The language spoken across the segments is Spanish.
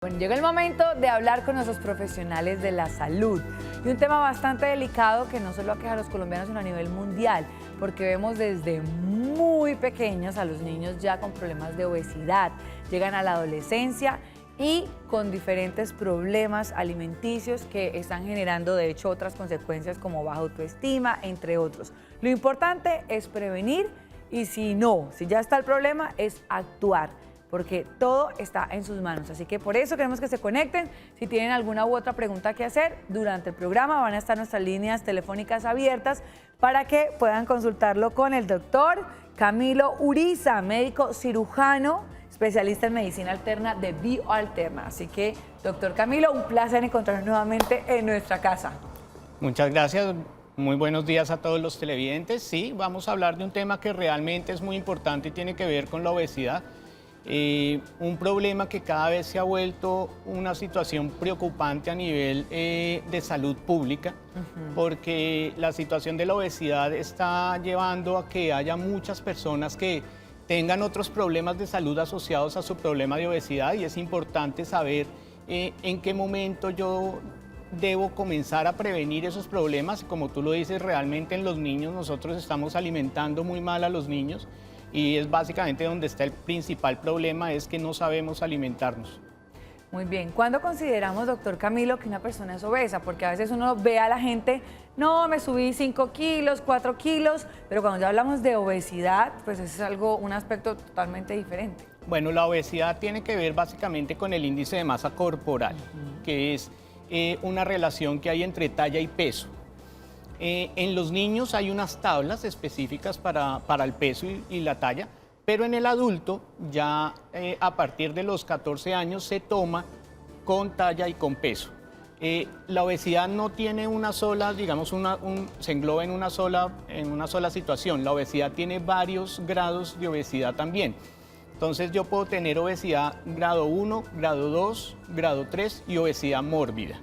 Bueno, llega el momento de hablar con nuestros profesionales de la salud y un tema bastante delicado que no solo aqueja a los colombianos sino a nivel mundial, porque vemos desde muy pequeños a los niños ya con problemas de obesidad, llegan a la adolescencia y con diferentes problemas alimenticios que están generando de hecho otras consecuencias como baja autoestima, entre otros. Lo importante es prevenir y si ya está el problema, es actuar, porque todo está en sus manos. Así que por eso queremos que se conecten. Si tienen alguna u otra pregunta que hacer, durante el programa van a estar nuestras líneas telefónicas abiertas para que puedan consultarlo con el doctor Camilo Uriza, médico cirujano, especialista en medicina alterna de Bioalterna. Así que, doctor Camilo, un placer encontrarnos nuevamente en nuestra casa. Muchas gracias. Muy buenos días a todos los televidentes. Sí, vamos a hablar de un tema que realmente es muy importante y tiene que ver con la obesidad. Un problema que cada vez se ha vuelto una situación preocupante a nivel de salud pública, porque la situación de la obesidad está llevando a que haya muchas personas que tengan otros problemas de salud asociados a su problema de obesidad, y es importante saber en qué momento yo debo comenzar a prevenir esos problemas. Como tú lo dices, realmente en los niños nosotros estamos alimentando muy mal a los niños. Y es básicamente donde está el principal problema, es que no sabemos alimentarnos. Muy bien. ¿Cuándo consideramos, doctor Camilo, que una persona es obesa? Porque a veces uno ve a la gente, no, me subí 5 kilos, 4 kilos, pero cuando ya hablamos de obesidad, pues es un aspecto totalmente diferente. Bueno, la obesidad tiene que ver básicamente con el índice de masa corporal, que es una relación que hay entre talla y peso. En los niños hay unas tablas específicas para el peso y la talla, pero en el adulto ya a partir de los 14 años se toma con talla y con peso. La obesidad no tiene una sola, digamos, se engloba en una sola situación. La obesidad tiene varios grados de obesidad también. Entonces yo puedo tener obesidad grado 1, grado 2, grado 3 y obesidad mórbida.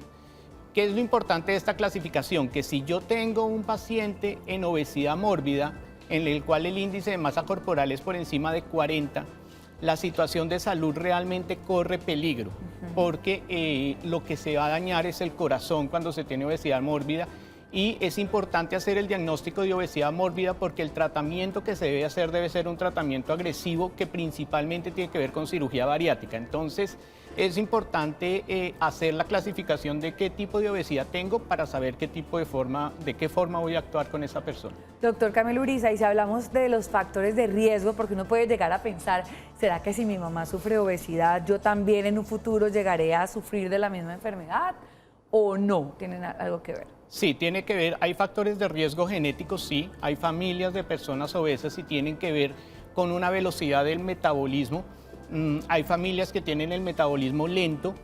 ¿Qué es lo importante de esta clasificación? Que si yo tengo un paciente en obesidad mórbida, en el cual el índice de masa corporal es por encima de 40, la situación de salud realmente corre peligro, porque lo que se va a dañar es el corazón cuando se tiene obesidad mórbida, y es importante hacer el diagnóstico de obesidad mórbida porque el tratamiento que se debe hacer debe ser un tratamiento agresivo que principalmente tiene que ver con cirugía bariátrica. Entonces, es importante hacer la clasificación de qué tipo de obesidad tengo para saber de qué forma voy a actuar con esa persona. Doctor Camilo Uriza, y si hablamos de los factores de riesgo, porque uno puede llegar a pensar, ¿será que si mi mamá sufre obesidad, yo también en un futuro llegaré a sufrir de la misma enfermedad? ¿O no? ¿Tienen algo que ver? Sí, tiene que ver. Hay factores de riesgo genéticos, sí. Hay familias de personas obesas y tienen que ver con una velocidad del metabolismo. Hay familias que tienen el metabolismo lento,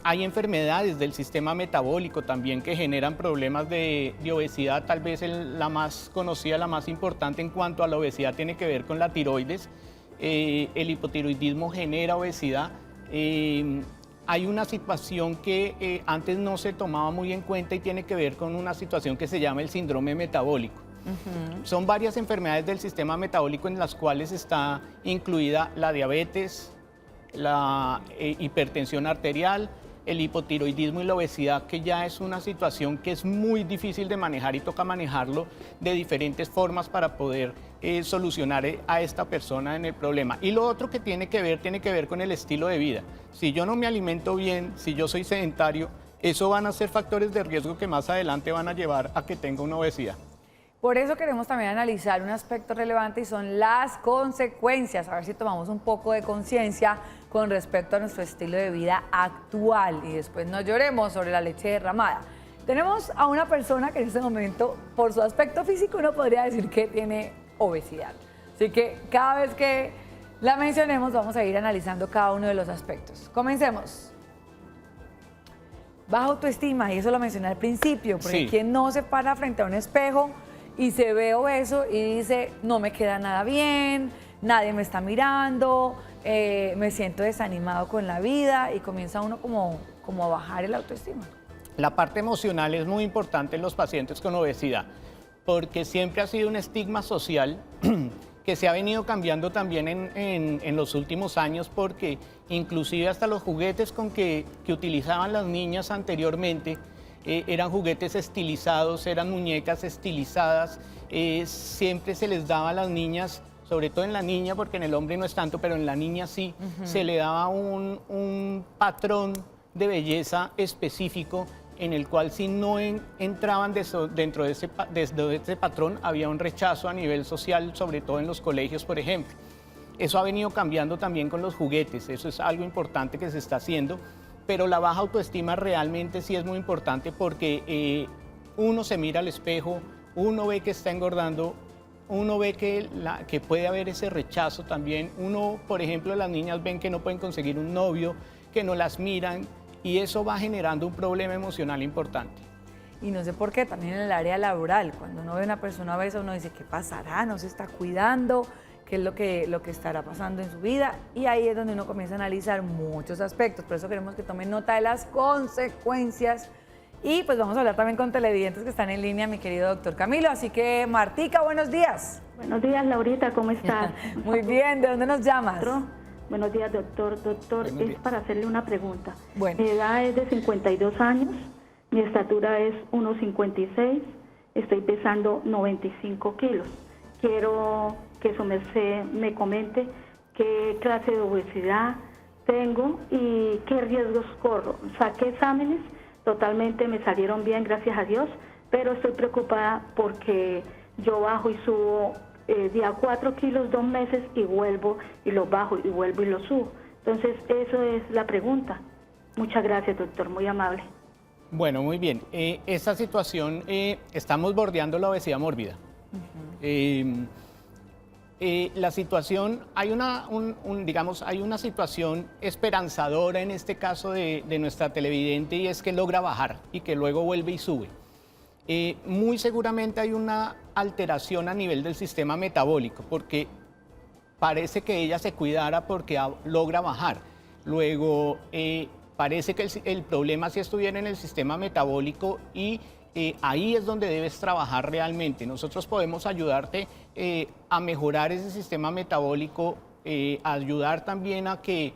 hay enfermedades del sistema metabólico también que generan problemas de obesidad. Tal vez la más conocida, la más importante en cuanto a la obesidad tiene que ver con la tiroides. El hipotiroidismo genera obesidad. Hay una situación que antes no se tomaba muy en cuenta y tiene que ver con una situación que se llama el síndrome metabólico. Son varias enfermedades del sistema metabólico en las cuales está incluida la diabetes, la hipertensión arterial, el hipotiroidismo y la obesidad, que ya es una situación que es muy difícil de manejar y toca manejarlo de diferentes formas para poder solucionar a esta persona en el problema. Y lo otro que tiene que ver con el estilo de vida. Si yo no me alimento bien, si yo soy sedentario, eso van a ser factores de riesgo que más adelante van a llevar a que tenga una obesidad. Por eso queremos también analizar un aspecto relevante y son las consecuencias, a ver si tomamos un poco de conciencia con respecto a nuestro estilo de vida actual y después no lloremos sobre la leche derramada. Tenemos a una persona que en este momento, por su aspecto físico, uno podría decir que tiene obesidad. Así que cada vez que la mencionemos vamos a ir analizando cada uno de los aspectos. Comencemos. Baja autoestima, y eso lo mencioné al principio, porque sí. Quien no se para frente a un espejo y se ve obeso y dice, no me queda nada bien, nadie me está mirando, me siento desanimado con la vida, y comienza uno como a bajar el autoestima. La parte emocional es muy importante en los pacientes con obesidad, porque siempre ha sido un estigma social que se ha venido cambiando también en los últimos años, porque inclusive hasta los juguetes que utilizaban las niñas anteriormente eran juguetes estilizados, eran muñecas estilizadas, siempre se les daba a las niñas, sobre todo en la niña, porque en el hombre no es tanto, pero en la niña sí, se le daba un patrón de belleza específico en el cual si no entraban dentro de ese patrón había un rechazo a nivel social, sobre todo en los colegios, por ejemplo. Eso ha venido cambiando también con los juguetes, eso es algo importante que se está haciendo, pero la baja autoestima realmente sí es muy importante porque uno se mira al espejo, uno ve que está engordando, uno ve que puede haber ese rechazo también, uno, por ejemplo, las niñas ven que no pueden conseguir un novio, que no las miran, y eso va generando un problema emocional importante. Y no sé por qué, también en el área laboral, cuando uno ve a una persona obesa, uno dice, ¿qué pasará? ¿No se está cuidando? ¿Qué es lo que estará pasando en su vida? Y ahí es donde uno comienza a analizar muchos aspectos. Por eso queremos que tomen nota de las consecuencias. Y pues vamos a hablar también con televidentes que están en línea, mi querido doctor Camilo. Así que, Martica, buenos días. Buenos días, Laurita, ¿cómo estás? Muy bien, ¿de dónde nos llamas? Buenos días, doctor. Doctor, es para hacerle una pregunta. Bueno. Mi edad es de 52 años, mi estatura es 1,56, estoy pesando 95 kilos. Quiero que su merced me comente qué clase de obesidad tengo y qué riesgos corro. Saqué exámenes, totalmente me salieron bien, gracias a Dios, pero estoy preocupada porque yo bajo y subo día 4 kilos 2 meses y vuelvo y los bajo y vuelvo y los subo. Entonces, eso es la pregunta. Muchas gracias, doctor, muy amable. Bueno, muy bien. Esta situación, estamos bordeando la obesidad mórbida. La situación, hay hay una situación esperanzadora en este caso de nuestra televidente, y es que logra bajar y que luego vuelve y sube. Muy seguramente hay una alteración a nivel del sistema metabólico, porque parece que ella se cuidara porque logra bajar. Luego, parece que el problema sí estuviera en el sistema metabólico, y ahí es donde debes trabajar realmente. Nosotros podemos ayudarte a mejorar ese sistema metabólico, ayudar también a que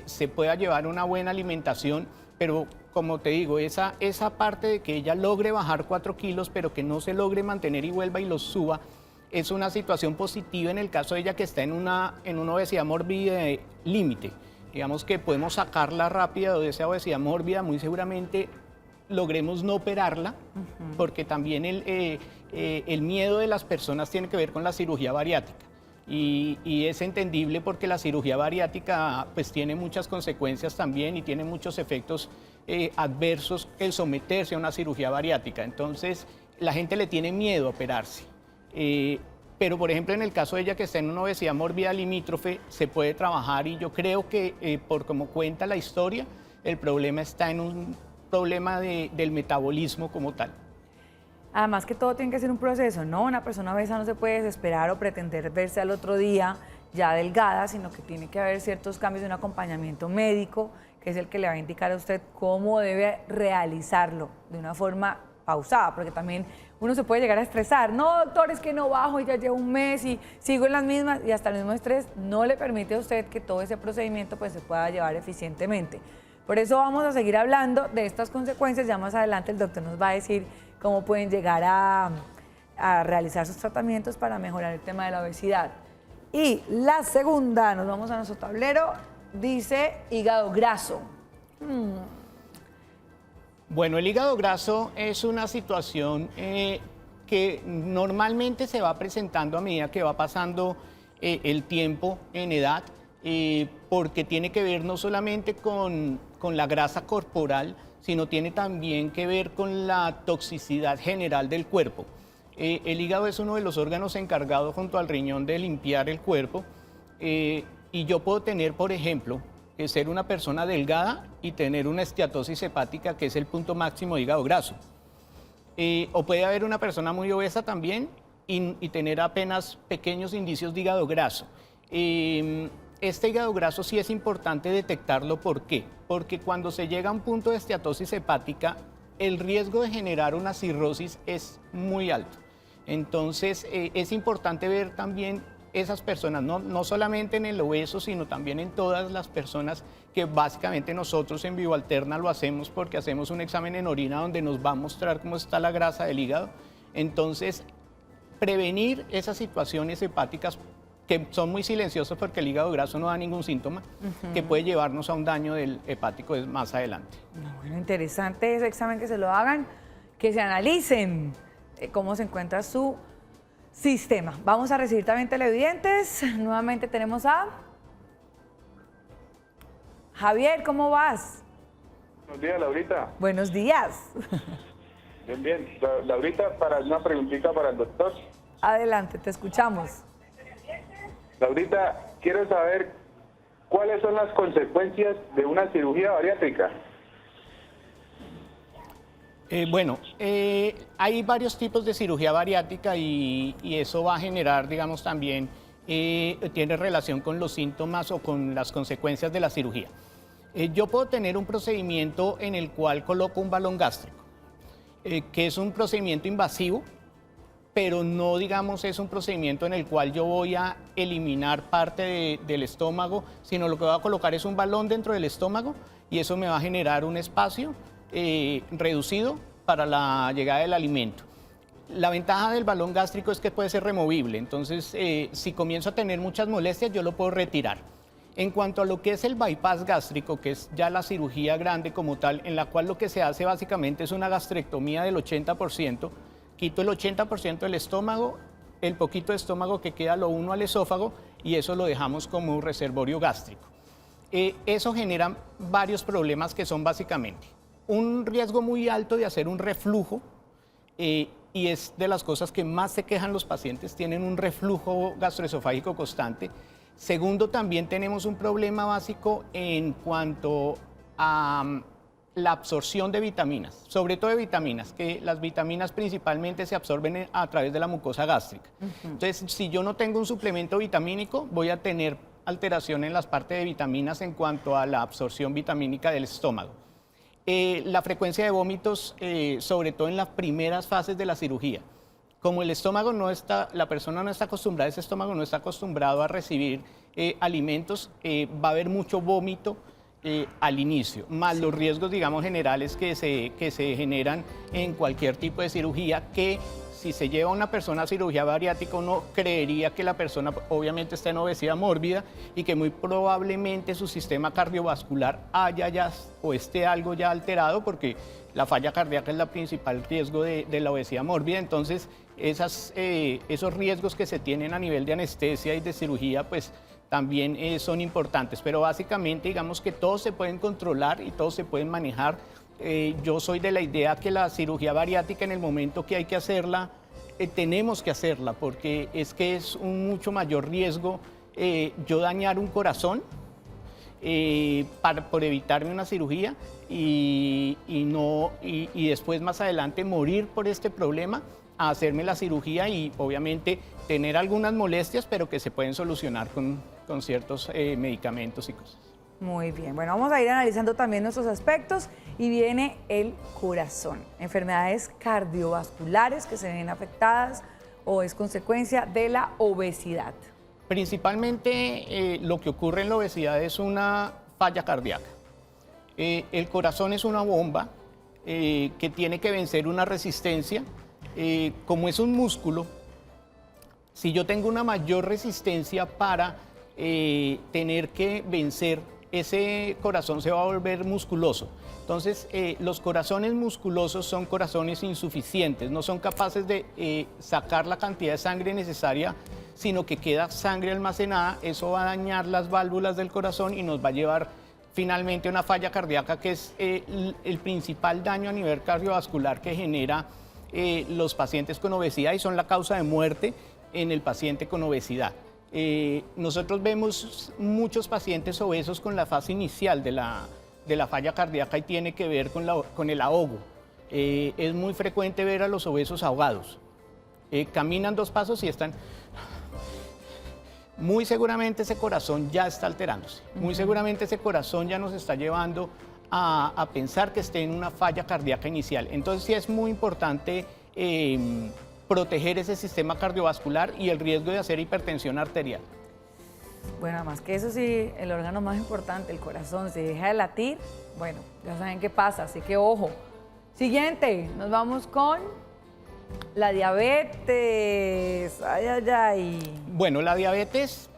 se pueda llevar una buena alimentación, pero como te digo, esa parte de que ella logre bajar 4 kilos, pero que no se logre mantener y vuelva y los suba, es una situación positiva en el caso de ella que está en una obesidad mórbida límite. Digamos que podemos sacarla rápida de esa obesidad mórbida, muy seguramente logremos no operarla, porque también el miedo de las personas tiene que ver con la cirugía bariátrica. Y es entendible porque la cirugía bariátrica pues tiene muchas consecuencias también y tiene muchos efectos adversos el someterse a una cirugía bariátrica. Entonces la gente le tiene miedo a operarse. Pero por ejemplo en el caso de ella que está en una obesidad mórbida limítrofe se puede trabajar, y yo creo que por como cuenta la historia, el problema está en un problema del metabolismo como tal. Además que todo tiene que ser un proceso, ¿no? Una persona obesa no se puede desesperar o pretender verse al otro día ya delgada, sino que tiene que haber ciertos cambios de un acompañamiento médico, que es el que le va a indicar a usted cómo debe realizarlo de una forma pausada, porque también uno se puede llegar a estresar. No, doctor, es que no bajo y ya llevo un mes y sigo en las mismas, y hasta el mismo estrés no le permite a usted que todo ese procedimiento pues se pueda llevar eficientemente. Por eso vamos a seguir hablando de estas consecuencias. Ya más adelante el doctor nos va a decir cómo pueden llegar a realizar sus tratamientos para mejorar el tema de la obesidad. Y la segunda, nos vamos a nuestro tablero, dice hígado graso. Bueno, el hígado graso es una situación que normalmente se va presentando a medida que va pasando el tiempo en edad, porque tiene que ver no solamente con la grasa corporal, sino tiene también que ver con la toxicidad general del cuerpo. El hígado es uno de los órganos encargados junto al riñón de limpiar el cuerpo, y yo puedo tener, por ejemplo, ser una persona delgada y tener una esteatosis hepática, que es el punto máximo de hígado graso. O puede haber una persona muy obesa también y tener apenas pequeños indicios de hígado graso. Este hígado graso sí es importante detectarlo. ¿Por qué? Porque cuando se llega a un punto de esteatosis hepática, el riesgo de generar una cirrosis es muy alto. Entonces, es importante ver también esas personas, no solamente en el obeso, sino también en todas las personas que básicamente nosotros en Vivoalterna lo hacemos porque hacemos un examen en orina donde nos va a mostrar cómo está la grasa del hígado. Entonces, prevenir esas situaciones hepáticas que son muy silenciosas porque el hígado graso no da ningún síntoma, que puede llevarnos a un daño del hepático más adelante. Bueno, interesante ese examen, que se lo hagan, que se analicen cómo se encuentra su sistema. Vamos a recibir también televidentes. Nuevamente tenemos a Javier, ¿cómo vas? Buenos días, Laurita. Buenos días. Bien, bien. Laurita, para una preguntita para el doctor. Adelante, te escuchamos. Laurita, quiero saber cuáles son las consecuencias de una cirugía bariátrica. Hay varios tipos de cirugía bariátrica y eso va a generar, digamos, también, tiene relación con los síntomas o con las consecuencias de la cirugía. Yo puedo tener un procedimiento en el cual coloco un balón gástrico, que es un procedimiento invasivo, pero no, digamos, es un procedimiento en el cual yo voy a eliminar parte del estómago, sino lo que voy a colocar es un balón dentro del estómago y eso me va a generar un espacio reducido para la llegada del alimento. La ventaja del balón gástrico es que puede ser removible, entonces si comienzo a tener muchas molestias yo lo puedo retirar. En cuanto a lo que es el bypass gástrico, que es ya la cirugía grande como tal, en la cual lo que se hace básicamente es una gastrectomía del 80%, quito el 80% del estómago, el poquito de estómago que queda lo uno al esófago y eso lo dejamos como un reservorio gástrico. Eso genera varios problemas que son básicamente un riesgo muy alto de hacer un reflujo y es de las cosas que más se quejan los pacientes, tienen un reflujo gastroesofágico constante. Segundo, también tenemos un problema básico en cuanto a la absorción de vitaminas, sobre todo de vitaminas, que las vitaminas principalmente se absorben a través de la mucosa gástrica. Entonces, si yo no tengo un suplemento vitamínico, voy a tener alteración en las partes de vitaminas en cuanto a la absorción vitamínica del estómago. La frecuencia de vómitos, sobre todo en las primeras fases de la cirugía. Como el estómago no está, la persona no está acostumbrada, ese estómago no está acostumbrado a recibir alimentos, va a haber mucho vómito al inicio, más los riesgos, digamos, generales que se generan en cualquier tipo de cirugía, que si se lleva a una persona a cirugía bariátrica, uno creería que la persona obviamente está en obesidad mórbida y que muy probablemente su sistema cardiovascular haya ya o esté algo ya alterado, porque la falla cardíaca es el principal riesgo de la obesidad mórbida. Entonces, esos riesgos que se tienen a nivel de anestesia y de cirugía, pues también son importantes. Pero básicamente, digamos que todos se pueden controlar y todos se pueden manejar. Yo soy de la idea que la cirugía bariátrica, en el momento que hay que hacerla, tenemos que hacerla, porque es que es un mucho mayor riesgo yo dañar un corazón por evitarme una cirugía y después más adelante morir por este problema, a hacerme la cirugía y obviamente tener algunas molestias, pero que se pueden solucionar con ciertos medicamentos y cosas. Muy bien, bueno, vamos a ir analizando también nuestros aspectos y viene el corazón. Enfermedades cardiovasculares que se ven afectadas o es consecuencia de la obesidad. Principalmente lo que ocurre en la obesidad es una falla cardíaca. El corazón es una bomba que tiene que vencer una resistencia. Como es un músculo, si yo tengo una mayor resistencia para tener que vencer, ese corazón se va a volver musculoso. Entonces, los corazones musculosos son corazones insuficientes, no son capaces de sacar la cantidad de sangre necesaria, sino que queda sangre almacenada. Eso va a dañar las válvulas del corazón y nos va a llevar finalmente a una falla cardíaca, que es el principal daño a nivel cardiovascular que genera los pacientes con obesidad y son la causa de muerte en el paciente con obesidad. Nosotros vemos muchos pacientes obesos con la fase inicial de la falla cardíaca y tiene que ver con el ahogo. Es muy frecuente ver a los obesos ahogados. Caminan 2 pasos y están... Muy seguramente ese corazón ya está alterándose. Muy seguramente ese corazón ya nos está llevando a pensar que esté en una falla cardíaca inicial. Entonces sí es muy importante proteger ese sistema cardiovascular y el riesgo de hacer hipertensión arterial. Bueno, además que eso sí, el órgano más importante, el corazón, si deja de latir, bueno, ya saben qué pasa, así que ojo. Siguiente, nos vamos con la diabetes. Ay, ay, ay. Bueno, la diabetes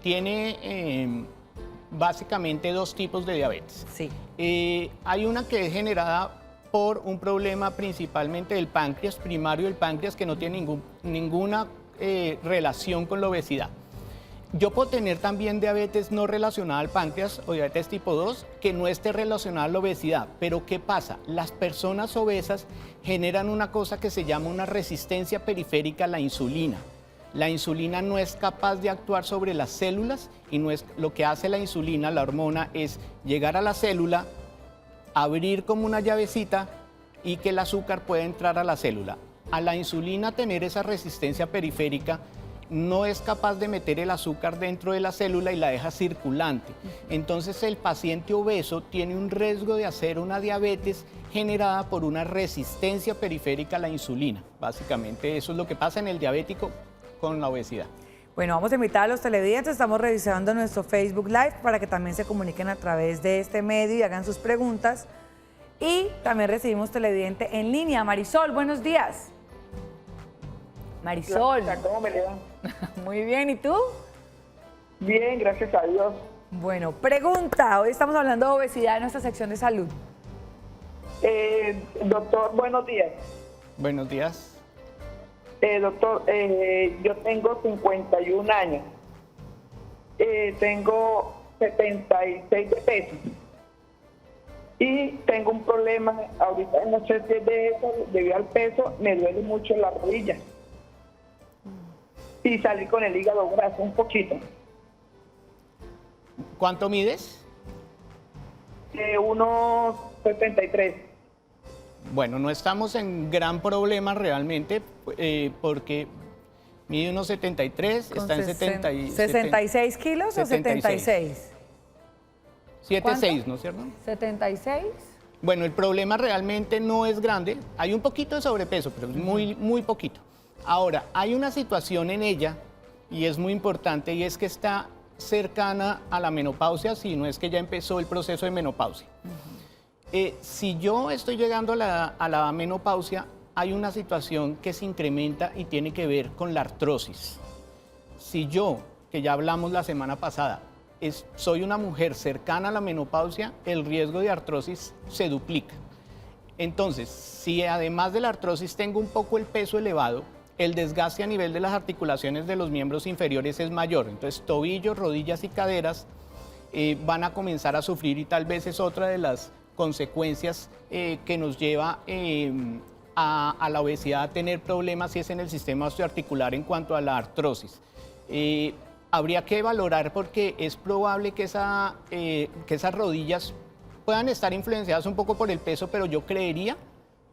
tiene básicamente dos tipos de diabetes. Sí. Hay una que es generada por un problema principalmente del páncreas, primario del páncreas, que no tiene ninguna relación con la obesidad. Yo puedo tener también diabetes no relacionada al páncreas o diabetes tipo 2 que no esté relacionada a la obesidad. Pero ¿qué pasa? Las personas obesas generan una cosa que se llama una resistencia periférica a la insulina. La insulina no es capaz de actuar sobre las células y no es, lo que hace la insulina, la hormona, es llegar a la célula, abrir como una llavecita y que el azúcar pueda entrar a la célula. A la insulina tener esa resistencia periférica, no es capaz de meter el azúcar dentro de la célula y la deja circulante. Entonces el paciente obeso tiene un riesgo de hacer una diabetes generada por una resistencia periférica a la insulina. Básicamente eso es lo que pasa en el diabético con la obesidad. Bueno, vamos a invitar a los televidentes, estamos revisando nuestro Facebook Live para que también se comuniquen a través de este medio y hagan sus preguntas. Y también recibimos televidente en línea. Marisol, buenos días. Marisol. ¿Cómo me le va? Muy bien, ¿y tú? Bien, gracias a Dios. Bueno, pregunta. Hoy estamos hablando de obesidad en nuestra sección de salud. Doctor, buenos días. Buenos días. Doctor, yo tengo 51 años. Tengo 76 de peso. Y tengo un problema, ahorita no sé si es de eso, debido al peso, me duele mucho la rodilla. Y salí con el hígado graso un poquito. ¿Cuánto mides? 1,73. Bueno, no estamos en gran problema realmente porque mide unos 73, está en 70 y, 66 kilos o 76. 76, ¿no es cierto? 76. Bueno, el problema realmente no es grande, hay un poquito de sobrepeso, pero es muy poquito. Ahora, hay una situación en ella y es muy importante y es que está cercana a la menopausia, si no es que ya empezó el proceso de menopausia. Si yo estoy llegando a la menopausia, hay una situación que se incrementa y tiene que ver con la artrosis. Si yo, que ya hablamos la semana pasada, soy una mujer cercana a la menopausia, el riesgo de artrosis se duplica. Entonces, si además de la artrosis tengo un poco el peso elevado, el desgaste a nivel de las articulaciones de los miembros inferiores es mayor. Entonces, tobillos, rodillas y caderas van a comenzar a sufrir y tal vez es otra de las consecuencias que nos lleva a la obesidad, a tener problemas si es en el sistema osteoarticular en cuanto a la artrosis. Habría que valorar porque es probable que esas rodillas puedan estar influenciadas un poco por el peso, pero yo creería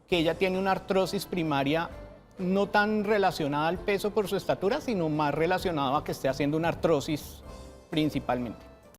que ella tiene una artrosis primaria no tan relacionada al peso por su estatura, sino más relacionada a que esté haciendo una artrosis principalmente.